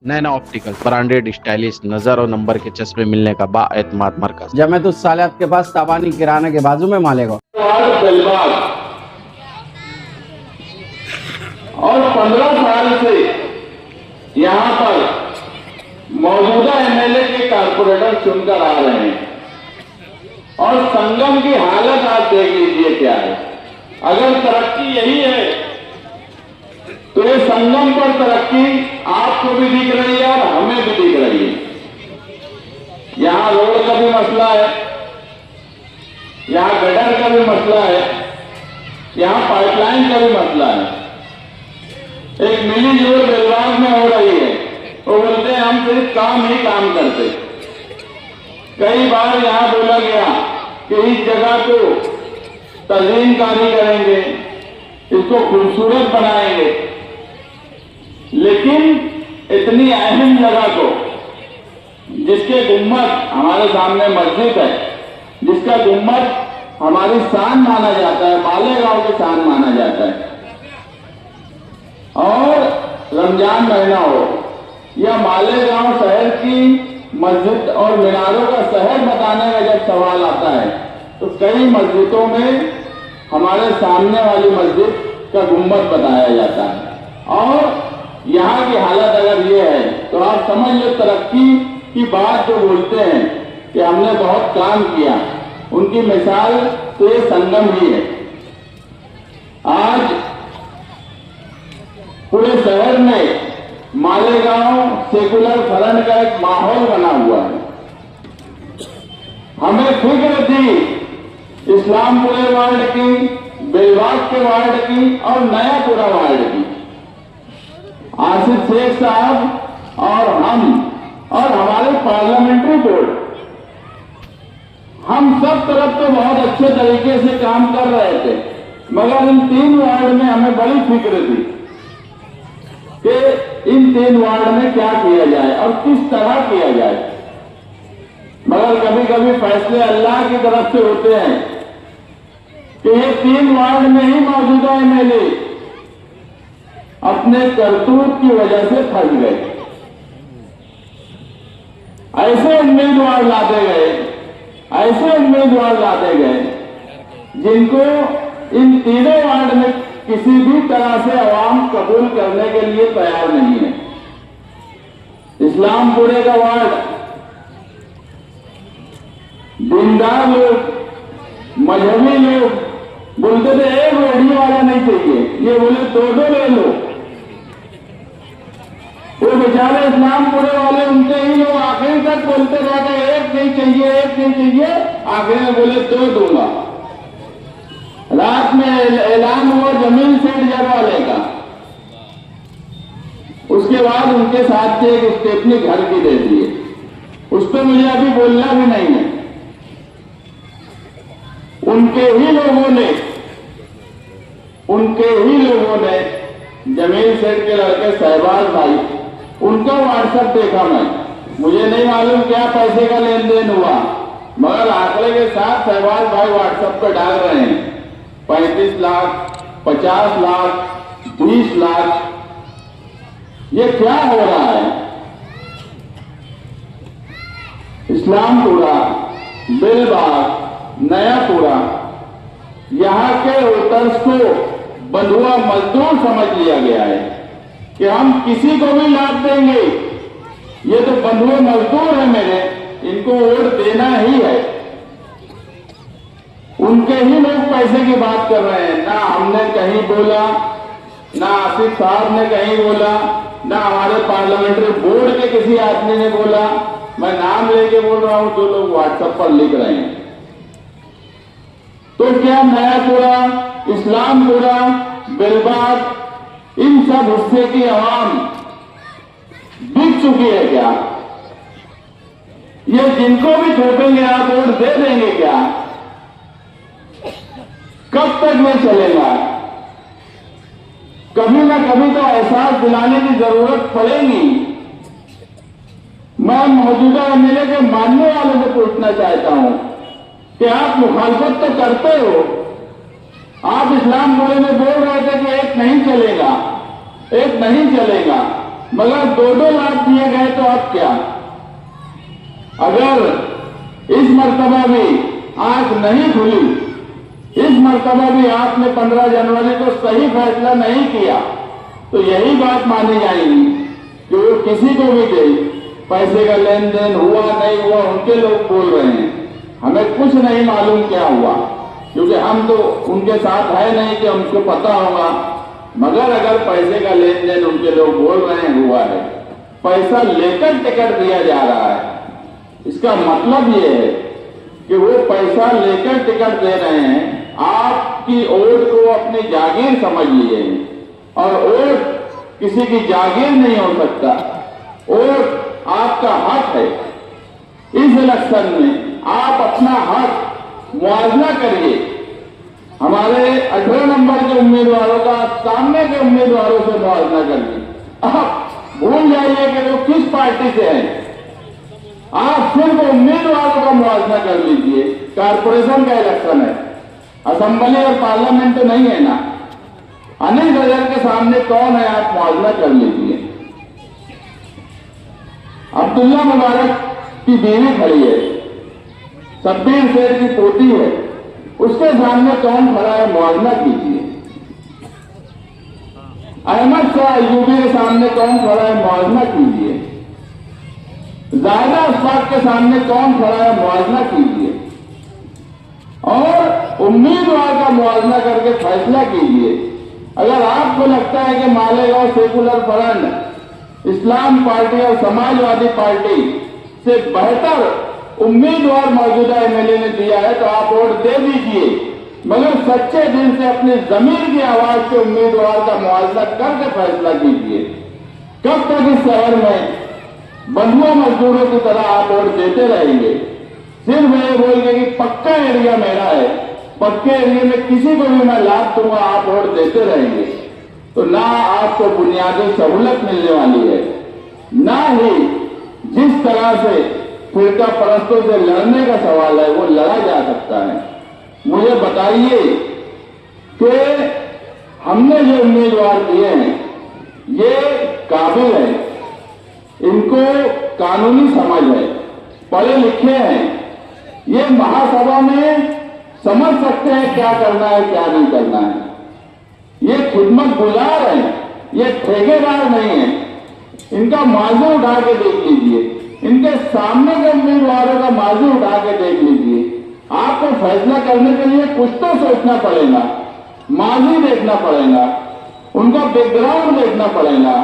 नैना optical branded stylish नजर और number के चश्मे मिलने का बाएतमाद मरकज। जब मैं तो साले आपके पास ताबानी किराना के बाजू में मालेगा और 15 साल से यहाँ पर मौजूदा एमएलए के कारपोरेटर चुनकर आ रहे हैं और संगम की हालत आप देख लीजिए क्या है। अगर तरक्की यही है तो ये संगम पर तरक्की आपको भी दिख रही है और हमें भी दिख रही है। यहां रोड का भी मसला है, यहां गटर का भी मसला है, यहां पाइपलाइन का भी मसला है। एक मिली जोड़ बेलवाग में हो रही है, वो बोलते हैं हम सिर्फ काम ही काम करते। कई बार यहां बोला गया कि इस जगह को तज़ीनकारी करेंगे, इसको खूबसूरत बनाएंगे, लेकिन इतनी अहम जगह को जिसके गुम्बद हमारे सामने मस्जिद है, जिसका गुम्बद हमारी शान माना जाता है, मालेगांव की शान माना जाता है, और रमजान महीना हो या मालेगांव शहर की मस्जिद और मीनारों का शहर बताने का जब सवाल आता है तो कई मस्जिदों में हमारे सामने वाली मस्जिद का गुम्बद बताया जाता है। और यहाँ की हालत अगर ये है तो आप समझ लो तरक्की की बात जो बोलते हैं कि हमने बहुत काम किया, उनकी मिसाल तो ये संगम ही है। आज पूरे शहर में मालेगांव सेकुलर फ्रंट का एक माहौल बना हुआ है। हमें फिक्र थी इस्लामपुरे वार्ड की, बेलबाग के वार्ड की और नयापुरा वार्ड की। आसिफ शेख साहब और हम और हमारे पार्लियामेंट्री बोर्ड, हम सब तरफ तो बहुत अच्छे तरीके से काम कर रहे थे, मगर इन 3 वार्ड में हमें बड़ी फिक्र थी कि इन 3 वार्ड में क्या किया जाए और किस तरह किया जाए। मगर कभी कभी फैसले अल्लाह की तरफ से होते हैं कि ये 3 वार्ड में ही मौजूदा एमएलए अपने करतूत की वजह से फंस गए। ऐसे उम्मीदवार लाते गए, ऐसे उम्मीदवार लाते गए जिनको इन 3 वार्ड में किसी भी तरह से आवाम कबूल करने के लिए तैयार नहीं है। इस्लामपुरे का वार्ड दीनदार लोग, मजहबी लोग बोलते थे एक रेडी वाला नहीं चाहिए, ये बोले 2 ले लो। वो बेचारे इस्लामपुरे वाले उनके ही लोग आखिर तक बोलते रहते एक नहीं चाहिए, एक नहीं चाहिए, आखिर में बोले 2 दूंगा। रात में ऐलान हुआ जमीन सेठ जग वाले का, उसके बाद उनके साथ से एक स्टेपनी घर की दे दिए। उस पर मुझे अभी बोलना भी नहीं है। उनके ही लोगों ने जमीन सेठ के लड़के शहबाज भाई, उनका व्हाट्सएप देखा मैं, मुझे नहीं मालूम क्या पैसे का लेन देन हुआ, मगर आंकड़े के साथ शहबाज भाई व्हाट्सएप पर डाल रहे हैं 35 लाख, 50 लाख, 20 लाख। ये क्या हो रहा है? इस्लामपुरा, बेलबाग, नयापुरा, यहां के वोटर्स को बंधुआ मजदूर समझ लिया गया है कि हम किसी को भी लाभ देंगे, ये तो बंधुए मजदूर है मेरे, इनको वोट देना ही है। उनके ही लोग पैसे की बात कर रहे हैं। ना हमने कहीं बोला, ना आसिफ साहब ने कहीं बोला, ना हमारे पार्लियामेंट्री बोर्ड के किसी आदमी ने बोला। मैं नाम लेके बोल रहा हूं, 2 लोग व्हाट्सएप पर लिख रहे हैं। तो क्या नयापुरा, इस्लामपुरा, बेलबाग, इन सब हिस्से की आवाम बिक चुकी है क्या? ये जिनको भी थोपेंगे आप वोट दे देंगे क्या? कब तक ये चलेगा? कभी ना कभी तो एहसास दिलाने की जरूरत पड़ेगी। मैं मौजूदा एमएलए के मानने वालों से पूछना चाहता हूं कि आप मुखालफत तो करते हो, आप इस्लामपुरे में बोल रहे थे कि एक नहीं चलेगा, मगर 2-2 लाख दिए गए तो अब क्या? अगर इस मर्तबा भी आंख नहीं खुली, इस मर्तबा भी आपने 15 जनवरी को सही फैसला नहीं किया, तो यही बात मानी जाएगी कि वो किसी को भी दे, पैसे का लेन देन हुआ नहीं हुआ उनके लोग बोल रहे हैं, हमें कुछ नहीं मालूम क्या हुआ, क्योंकि हम तो उनके साथ है नहीं कि हमको पता होगा। मगर अगर पैसे का लेन देन उनके लोग बोल रहे हैं हुआ है, पैसा लेकर टिकट दिया जा रहा है, इसका मतलब ये है कि वो पैसा लेकर टिकट दे रहे हैं। आपकी वोट को अपनी जागीर समझ लिए, और वोट किसी की जागीर नहीं हो सकता, वोट आपका हक है। इस इलेक्शन में आप अपना हक मुआवजा करिए। हमारे 18 नंबर के उम्मीदवारों का सामने के उम्मीदवारों से मुआवजा करिए। आप भूल जाइए कि वो किस पार्टी से हैं, आप सिर्फ उम्मीदवारों का मुआवजा कर लीजिए। कारपोरेशन का इलेक्शन है, असेंबली और पार्लियामेंट तो नहीं है ना। अनिल गजर के सामने कौन है, आप मुआवजा कर लीजिए। अब्दुल्ला मुबारक की बीवी खड़ी है, शब्बीर शेर की पोती है, उसके सामने कौन खड़ा है, मुआवजा कीजिए। अहमद शाह अयूबी के सामने कौन खड़ा है, मुआवजा कीजिए। जायदा अशफाक के सामने कौन खड़ा है, मुआवजा कीजिए और उम्मीदवार का मुआवजा करके फैसला कीजिए। अगर आपको लगता है कि मालेगांव सेकुलर फ्रंट, इस्लाम पार्टी और समाजवादी पार्टी से बेहतर उम्मीदवार मौजूदा एमएलए ने दिया है, तो आप वोट दे दीजिए, मगर सच्चे दिल से अपनी जमीन की आवाज से उम्मीदवार का मुआवजा करके फैसला कीजिए। कब तक इस शहर में बंधुआ मजदूरों की तरह आप वोट देते रहेंगे, सिर्फ ये बोल के कि पक्का एरिया मेरा है, पक्के एरिया में किसी को भी मैं लाभ दूंगा, आप वोट देते रहेंगे, तो ना आपको बुनियादी सहूलत मिलने वाली है, ना ही जिस तरह से फिरका परस्तों से लड़ने का सवाल है वो लड़ा जा सकता है। मुझे बताइए कि हमने जो उम्मीदवार दिए हैं ये काबिल है, इनको कानूनी समझ है, पढ़े लिखे हैं, ये महासभा में समझ सकते हैं क्या करना है क्या नहीं करना है। ये खिदमत गुजार है, ये ठेकेदार नहीं है। इनका माजू उठा के देख लीजिए, इनके सामने के उम्मीदवारों का माजू उठा के देख लीजिए। आपको फैसला करने के लिए कुछ तो सोचना पड़ेगा, माजी देखना पड़ेगा, उनका बैकग्राउंड देखना पड़ेगा,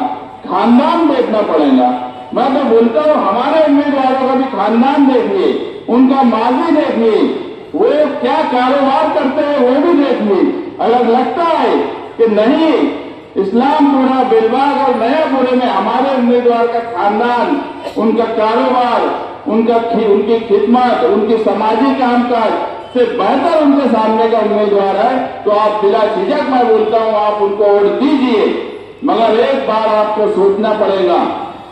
खानदान देखना पड़ेगा। मैं तो बोलता हूं हमारे उम्मीदवारों का भी खानदान देखिए, उनका माजी देखिए, वो क्या कारोबार करते हैं वो भी देखिए। अगर लगता है कि नहीं इस्लामपुरा, बेलबाग और नयापुरे में हमारे उम्मीदवार का खानदान, उनका कारोबार, उनकी खिदमत, उनकी सामाजिक कामकाज से बेहतर उनके सामने का उम्मीदवार है, तो आप बिला झिझक मैं बोलता हूं आप उनको वोट दीजिए। मगर एक बार आपको सोचना पड़ेगा,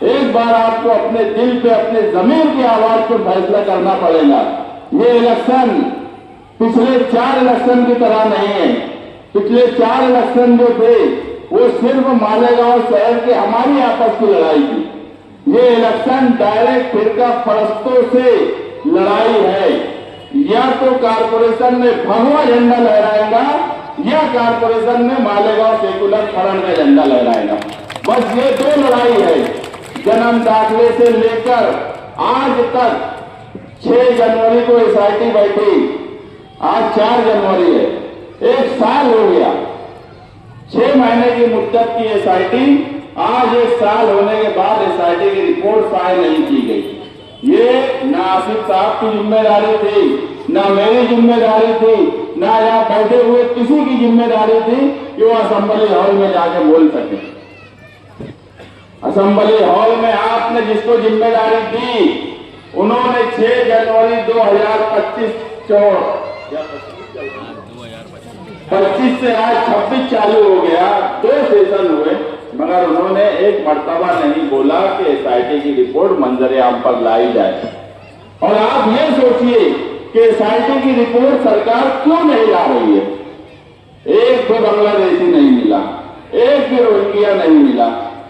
एक बार आपको अपने दिल पे, अपने जमीन की आवाज पर फैसला करना पड़ेगा। ये इलेक्शन पिछले 4 इलेक्शन की तरह नहीं है। पिछले 4 इलेक्शन जो थे वो सिर्फ मालेगांव शहर के हमारी आपस की लड़ाई थी। ये इलेक्शन डायरेक्ट फिरका परस्तों से लड़ाई है। या तो कारपोरेशन में भगवा झंडा लहराएगा या कारपोरेशन में मालेगांव सेकुलर फ्रंट का झंडा लहराएगा। बस ये 2 लड़ाई है। जन्म दाखिले से लेकर आज तक 6 जनवरी को एसआईटी बैठी, आज 4 जनवरी है, 1 साल हो गया। 6 महीने की मुद्दत की एसआईटी, आज 1 साल होने के बाद एसआईटी की रिपोर्ट साइन नहीं की गई। ये ना आसिफ साहब की जिम्मेदारी थी, ना मेरी जिम्मेदारी थी, ना यहाँ बैठे हुए किसी की जिम्मेदारी थी कि वो असेंबली हॉल में जाके बोल सके। असेंबली हॉल में आपने जिसको जिम्मेदारी दी उन्होंने 6 जनवरी 2025 से आज 26 चालू हो गया, 2 सेशन हुए, मगर उन्होंने एक मर्तबा नहीं बोला कि एसआईटी की रिपोर्ट मंजर आम पर लाई जाए। और आप ये सोचिए कि एसआईटी की रिपोर्ट सरकार क्यों नहीं ला रही है। एक भी बांग्लादेशी नहीं मिला, एक भी रोहिंग्या नहीं मिला,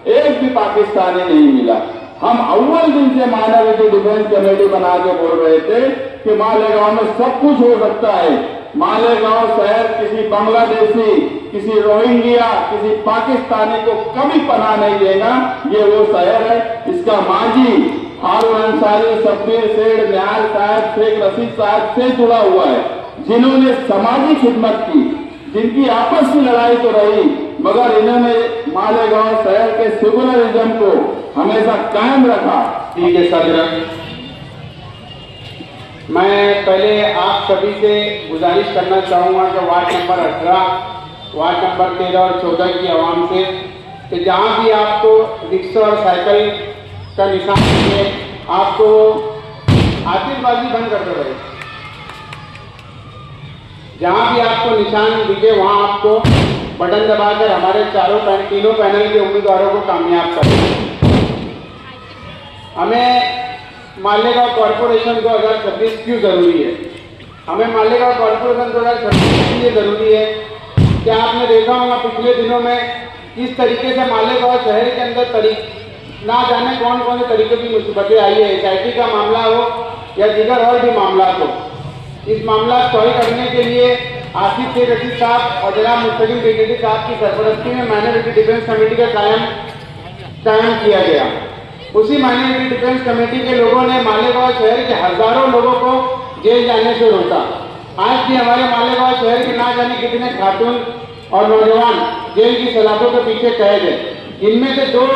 एक भी पाकिस्तानी नहीं मिला। हम अव्वल दिन से माइनॉरिटी डिफेंस कमेटी बना के बोल रहे थे कि मालेगांव में सब कुछ हो सकता है। मालेगांव शहर किसी बांग्लादेशी, किसी रोहिंग्या, किसी पाकिस्तानी को कभी पनाह नहीं देगा। ये वो शहर है, इसका मांझी हारून अंसारी, शब्बीर सेठ, निहाल साहब, शेख रशीद साहब से जुड़ा हुआ है, जिन्होंने समाजी खिदमत की, जिनकी आपस की लड़ाई तो रही, मगर इन्होंने मालेगांव शहर के सेकुलरिज्म को हमेशा कायम रखा। ठीक है सर, मैं पहले आप सभी से गुजारिश करना चाहूँगा कि वार्ड नंबर 18, वार्ड नंबर 13 और 14 की आवाम से कि जहाँ भी आपको रिक्शा और साइकिल का निशान मिले, आपको आतिशबाजी बंद कर दो भाई। जहाँ भी आपको निशान दिखे वहाँ आपको बटन दबाकर हमारे तीनों पैनल के उम्मीदवारों को कामयाब करें। हमें मालेगांव कॉरपोरेशन 2026 क्यों जरूरी है? हमें मालेगांव कॉरपोरेशन 2026 इसलिए जरूरी है कि आपने देखा होगा पिछले दिनों में किस तरीके से मालेगांव शहर के अंदर ना जाने कौन कौन से तरीके की मुसीबतें आई है। SIT का मामला हो या दीगर और भी मामला हो, इस मामला को सॉल्व करने के लिए आसिफ शेख रशीद साहब और जनाब मुस्तकिम डिग्निटी साहब की सरपरस्ती में माइनॉरिटी डिफेंस कमेटी का कायम किया गया। उसी माइनॉरिटी डिफेंस कमेटी के लोगों ने मालेगांव शहर के हजारों लोगों को जेल जाने से रोका। आज भी हमारे मालेगांव शहर के ना जाने कितने खातून और नौजवान जेल की सलाखों के पीछे कैद है। इनमें से 2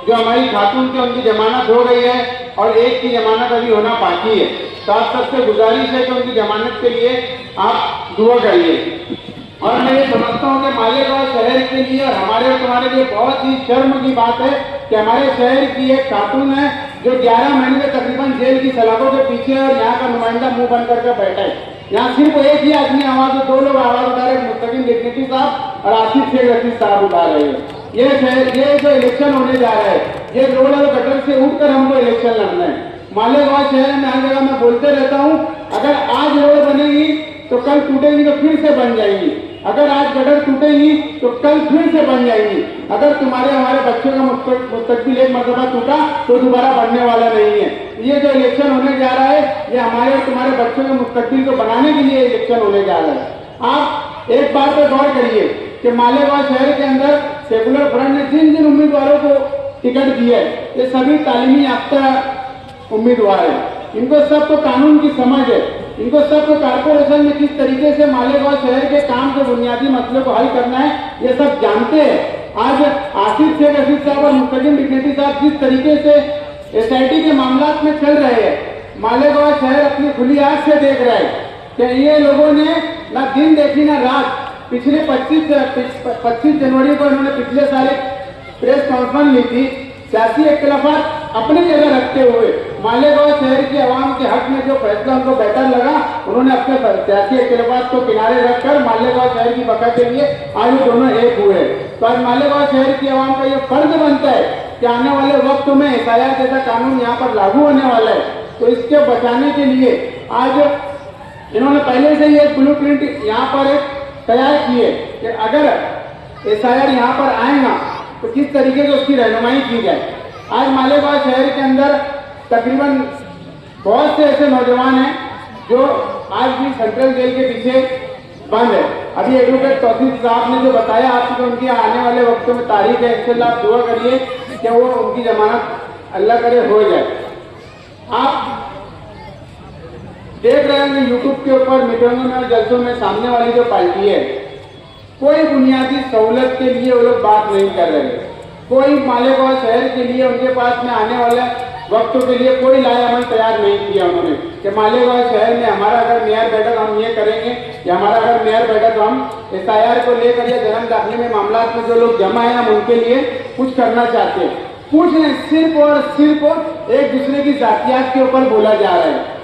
जो हमारी खातून थी उनकी जमानत हो गई है और एक की जमानत अभी होना बाकी है। तो आप सबसे गुजारिश है कि उनकी जमानत के लिए आप दुआ करिए। और मैं ये समझता हूँ कि मालेगांव शहर के लिए और हमारे और तुम्हारे लिए बहुत ही शर्म की बात है कि हमारे शहर की एक खातून है जो 11 महीने से तकरीबन जेल की सलाखों के पीछे है और यहाँ का नुमाइंदा मुंह बंद करके बैठा है। यहाँ सिर्फ एक ही आदमी आवाज, 2 लोग आवाज उठा रहे, मुस्तकिम डिग्निटी साहब और आसिफ शेख रशीद साहब उठा रहे हैं। ये जो इलेक्शन होने जा रहा है, ये रोड और गटर से उठकर हमको इलेक्शन लड़ना है। मालेगांव शहर में हर जगह मैं बोलते रहता हूँ, अगर आज रोड बनेगी तो कल टूटेगी तो फिर से बन जाएंगी, अगर आज गटर टूटेगी तो कल फिर से बन जाएंगी। अगर तुम्हारे हमारे बच्चों का मुस्तकबिल एक मरतबा टूटा तो दोबारा बनने वाला नहीं है। ये जो इलेक्शन होने जा रहा है, ये हमारे और तुम्हारे बच्चों के मुस्तकबिल को बनाने के लिए इलेक्शन होने जा रहा है। आप एक बात पर गौर करिए कि मालेगांव शहर के अंदर सेकुलर फ्रंट ने जिन जिन उम्मीदवारों को टिकट दी है, ये सभी तालीमी याफ्ता उम्मीदवार है। इनको सबको कानून की समझ है, इनको सबको कारपोरेशन में किस तरीके से मालेगांव शहर के काम के बुनियादी मसले को हल करना है, ये सब जानते हैं। आज आसिफ शेख रशीद साहब और मुस्तकिम डिग्निटी साहब जिस तरीके से SIT के मामला में चल रहे हैं, मालेगांव शहर अपनी खुली आंख से देख रहा है कि ये लोगों ने ना दिन देखी ना रात। पिछले 25 जनवरी को इन्होंने पिछले साल एक प्रेस कॉन्फ्रेंस ली थी, सियासी इख्तिलाफात अपनी जगह रखते हुए मालेगांव शहर के अवाम के हक में जो फैसला उनको बेहतर लगा, उन्होंने अपने सियासी इख्तिलाफात को किनारे रखकर मालेगांव शहर की बका के लिए आज दोनों एक हुए। तो आज मालेगांव शहर की अवाम का ये फर्ज बनता है कि आने वाले वक्त में SIR जैसा कानून यहाँ पर लागू होने वाला है, तो इसके बचाने के लिए आज इन्होंने पहले से ही एक ब्लूप्रिंट यहाँ पर एक तैयार की है कि अगर SIR यहाँ पर आएगा तो किस तरीके से उसकी रहनुमाई की जाए। आज मालेगांव शहर के अंदर तकरीबन बहुत से ऐसे नौजवान हैं जो आज भी सेंट्रल जेल के पीछे बंद है। अभी एडवोकेट तौसीफ साहब ने जो बताया आपको, उनकी आने वाले वक्तों में तारीख है, इंशाल्लाह आप दुआ करिए कि वो उनकी जमानत अल्लाह करे हो जाए। आप देख रहे हैं यूट्यूब के ऊपर मीटिंगों में और जलसों में सामने वाली जो पार्टी है, कोई बुनियादी सहूलत के लिए वो लोग बात नहीं कर रहे। कोई मालेगांव शहर के लिए उनके पास में आने वाले वक्तों के लिए कोई लाए अमल तैयार नहीं किया उन्होंने कि मालेगांव शहर में हमारा अगर मेयर बैठक हम ये करेंगे या हमारा अगर मेयर बैठक हम SIR को लेकर या जन्म दाखिले में मामला में जो लोग जमा है हम उनके लिए कुछ करना चाहते हैं। कुछ नहीं, सिर्फ और सिर्फ एक दूसरे की जातियात के ऊपर बोला जा रहा है।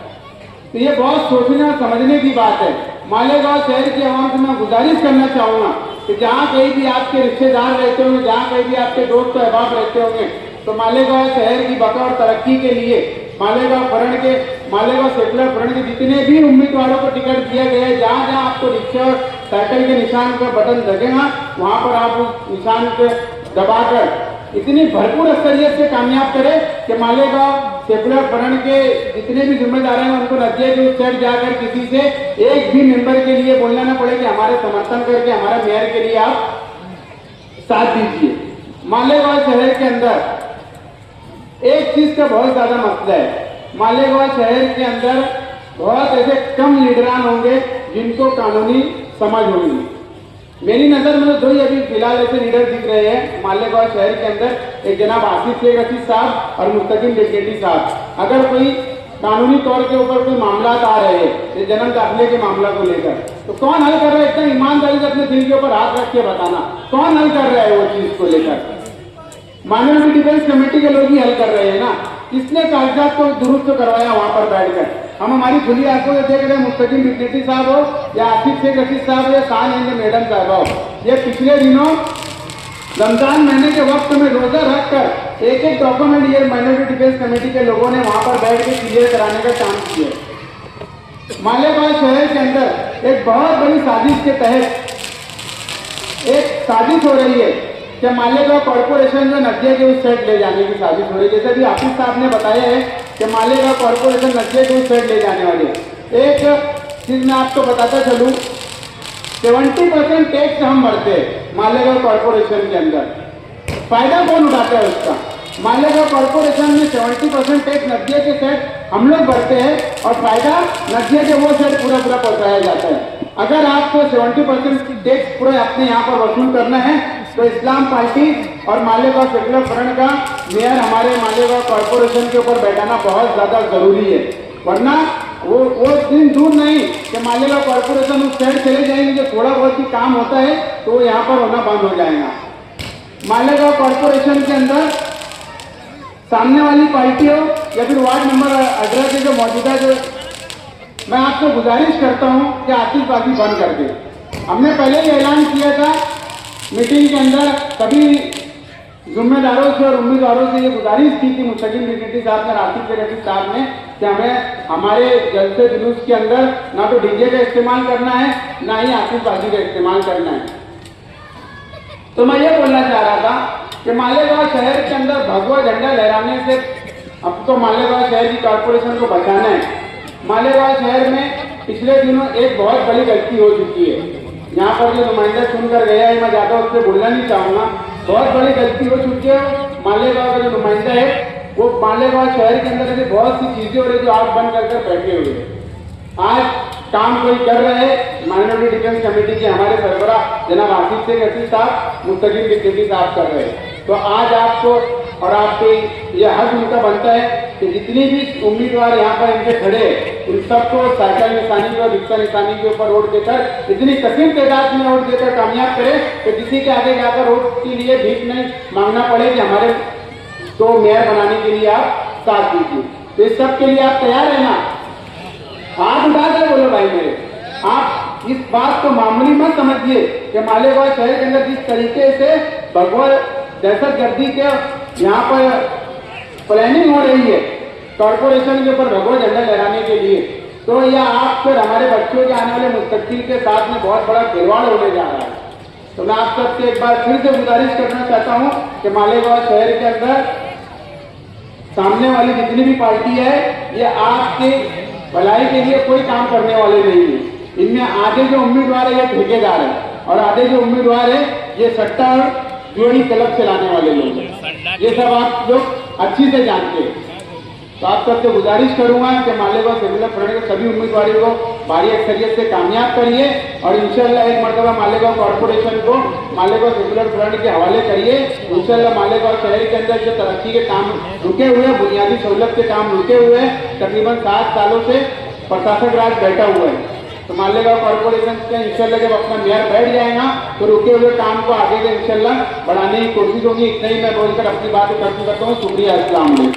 तो ये बहुत सोचने और समझने की बात है। मालेगांव शहर की आवाम से मैं गुजारिश करना चाहूँगा कि जहाँ कहीं भी आपके रिश्तेदार रहते होंगे, जहाँ कहीं भी आपके दोस्त अहबाब रहते होंगे, तो मालेगांव शहर की बका और तरक्की के लिए मालेगांव सेकुलर फ्रंट के जितने भी उम्मीदवारों को टिकट दिया गया है, जहाँ जहाँ आपको रिक्शा और साइकिल के निशान का बटन लगेगा, वहाँ पर आप उस निशान को दबाकर इतनी भरपूर स्तरीय से कामयाब करे कि मालेगांव सेकुलर फ्रंट के जितने भी जिम्मेदार हैं उनको नदिया के उस साइड जाकर किसी से एक भी मेंबर के लिए बोलना ना पड़े कि हमारे समर्थन करके हमारे मेयर के लिए आप साथ दीजिए। मालेगांव शहर के अंदर एक चीज का बहुत ज्यादा मसला है। मालेगांव शहर के अंदर बहुत ऐसे कम लीडरान होंगे जिनको कानूनी समझ होगी। मेरी नजर में दो ही अभी फिलहाल ऐसे लीडर दिख रहे हैं मालेगांव शहर के अंदर, एक जनाब आसिफ शेख रशीद साहब और मुस्तकिम डिप्टी साहब। अगर कोई कानूनी तौर के ऊपर कोई मामला आ रहे हैं जन्म दाखिले के मामला को लेकर, तो कौन हल कर रहा है? इतना ईमानदारी से अपने दिल के ऊपर हाथ रख के बताना कौन हल कर रहा है वो चीज को लेकर? माइनॉरिटी डिफेंस कमेटी के लोग ही हल कर रहे हैं ना। किसने कागजात को दुरुस्त करवाया वहां पर बैठकर? हम हमारी खुली आंखों से देख रहे हैं मुस्तकिम डिप्टी साहब हो या आसिफ शेख रशीद साहब या शान मैडम साहब हो, ये पिछले दिनों रमजान महीने के वक्त में रोजा रखकर एक एक डॉक्यूमेंट ये माइनॉरिटी डिफेंस कमेटी के लोगों ने वहां पर बैठ के क्लियर कराने का काम किया। मालेगांव शहर के अंदर एक बहुत बड़ी साजिश के तहत एक साजिश हो रही है कि मालेगांव कॉर्पोरेशन जो नदिया के उस साइड ले जाने की साजिश हो रही है। जैसे भी आसिफ साहब ने बताया है कि मालेगांव कॉर्पोरेशन नदिया के उस साइड ले जाने वाले। एक चीज मैं आपको बताता चलूं, 70% टैक्स हम भरते हैं मालेगांव कॉर्पोरेशन के अंदर। फायदा कौन उठाता है उसका? मालेगांव कॉर्पोरेशन में 70% टैक्स नदिया के साइड हम लोग भरते हैं और फायदा नदिया के वो साइड पूरा पूरा पहुंचाया जाता है। अगर आपको 70% टैक्स पूरा अपने यहाँ पर वसूल करना है तो इस्लाम पार्टी और मालेगांव सेकुलर फ्रंट का मेयर हमारे मालेगांव कॉर्पोरेशन के ऊपर बैठाना बहुत ज्यादा जरूरी है। वरना वो दिन दूर नहीं कि मालेगांव कॉर्पोरेशन उस साइड चले जाएंगे, जो थोड़ा बहुत भी काम होता है तो वो यहाँ पर होना बंद हो जाएगा। मालेगांव कॉर्पोरेशन के अंदर सामने वाली पार्टी हो या फिर वार्ड नंबर 18 के जो मौजूदा जो, मैं आपसे गुजारिश करता हूं कि आतिशबाजी बंद कर दे। हमने पहले ही ऐलान किया था मीटिंग के अंदर, सभी जिम्मेदारों से और उम्मीदवारों से ये गुजारिश की थी मुस्तकिम डिप्टी साहब ने, आसिफ शेख रशीद साहब ने, कि हमें हमारे जलसे जुलूस के अंदर ना तो डीजे का इस्तेमाल करना है ना ही आतिशबाजी का इस्तेमाल करना है। तो मैं ये बोलना चाह रहा था कि मालेगांव शहर के अंदर भगवा झंडा लहराने से अब तो मालेगांव शहर की कॉर्पोरेशन को बचाना है। मालेगांव शहर में पिछले दिनों एक बहुत बड़ी गलती हो चुकी है। यहाँ पर जो नुमाइंदा सुनकर गया है, मैं ज्यादा उससे बोलना नहीं चाहूंगा। बहुत बड़ी गलती हो चुकी है। मालेगांव का जो नुमाइंदा है वो मालेगांव शहर के अंदर ऐसी बहुत सी चीजें हो रही जो आग बंद कर बैठे हुए हैं। आज काम कोई कर रहे हैं माइनॉरिटी डिफेंस कमेटी के हमारे सरबरा जनाब आसिफ शेख रशीद साहब, मुस्तकिम डिप्टी साहब कर रहे हैं। तो आज आपको और आपके यह हक उनका बनता है कि जितनी भी उम्मीदवार यहाँ पर इनके खड़े उन सबको साइकिल निशानी और रिक्शा निशानी के ऊपर वोट देकर इतनी कसीम तादाद में वोट देकर कामयाब करे कि किसी के आगे जाकर वोट के लिए भीख नहीं मांगना पड़े कि हमारे तो मेयर बनाने के लिए आप साथ दीजिए। तो इस सब के लिए आप तैयार है ना? हाथ उठाकर बोलो भाई मेरे, आप इस बात को मामूली मत समझिए कि मालेगांव शहर के अंदर जिस तरीके से भगवा दहशतगर्दी के यहाँ पर प्लानिंग हो रही है कॉर्पोरेशन के ऊपर भगवा झंडा लहराने के लिए, तो यह आप फिर हमारे बच्चों के आने वाले मुस्तकबिल के साथ में बहुत बड़ा खिलवाड़ होने जा रहा है। तो मैं आप सबसे एक बार फिर से गुजारिश करना चाहता हूँ कि मालेगांव शहर के अंदर सामने वाली जितनी भी पार्टी है ये आपके भलाई के लिए कोई काम करने वाले नहीं है। इनमें आधे जो उम्मीदवार है ये ठेकेदार है और आधे जो उम्मीदवार है ये सट्टा और जोड़ी क्लब चलाने वाले लोग हैं। ये सब आप लोग अच्छी से जानते हैं। तो आप सबसे गुजारिश करूंगा कि मालेगांव सेकुलर फ्रंट के सभी उम्मीदवारों को भारी अक्सरियत से कामयाब करिए और इंशाल्लाह एक मरतबा मालेगांव कॉर्पोरेशन को मालेगांव सेकुलर फ्रंट के हवाले करिए। इंशाल्लाह मालेगांव शहर के अंदर जो तरक्की के काम रुके हुए हैं, बुनियादी सहूलत के काम रुके हुए हैं, तकरीबन 7 सालों से प्रशासक राज बैठा हुआ है। तो मालेगांव कॉर्पोरेशन का इंशाल्लाह जब अपना मेयर बैठ जाएगा तो रुके हुए काम को आगे से इंशाल्लाह बढ़ाने की कोशिश होगी। इतना ही मैं बोलकर अपनी बात खत्म करता हूँ। शुक्रिया, अस्सलाम वालेकुम।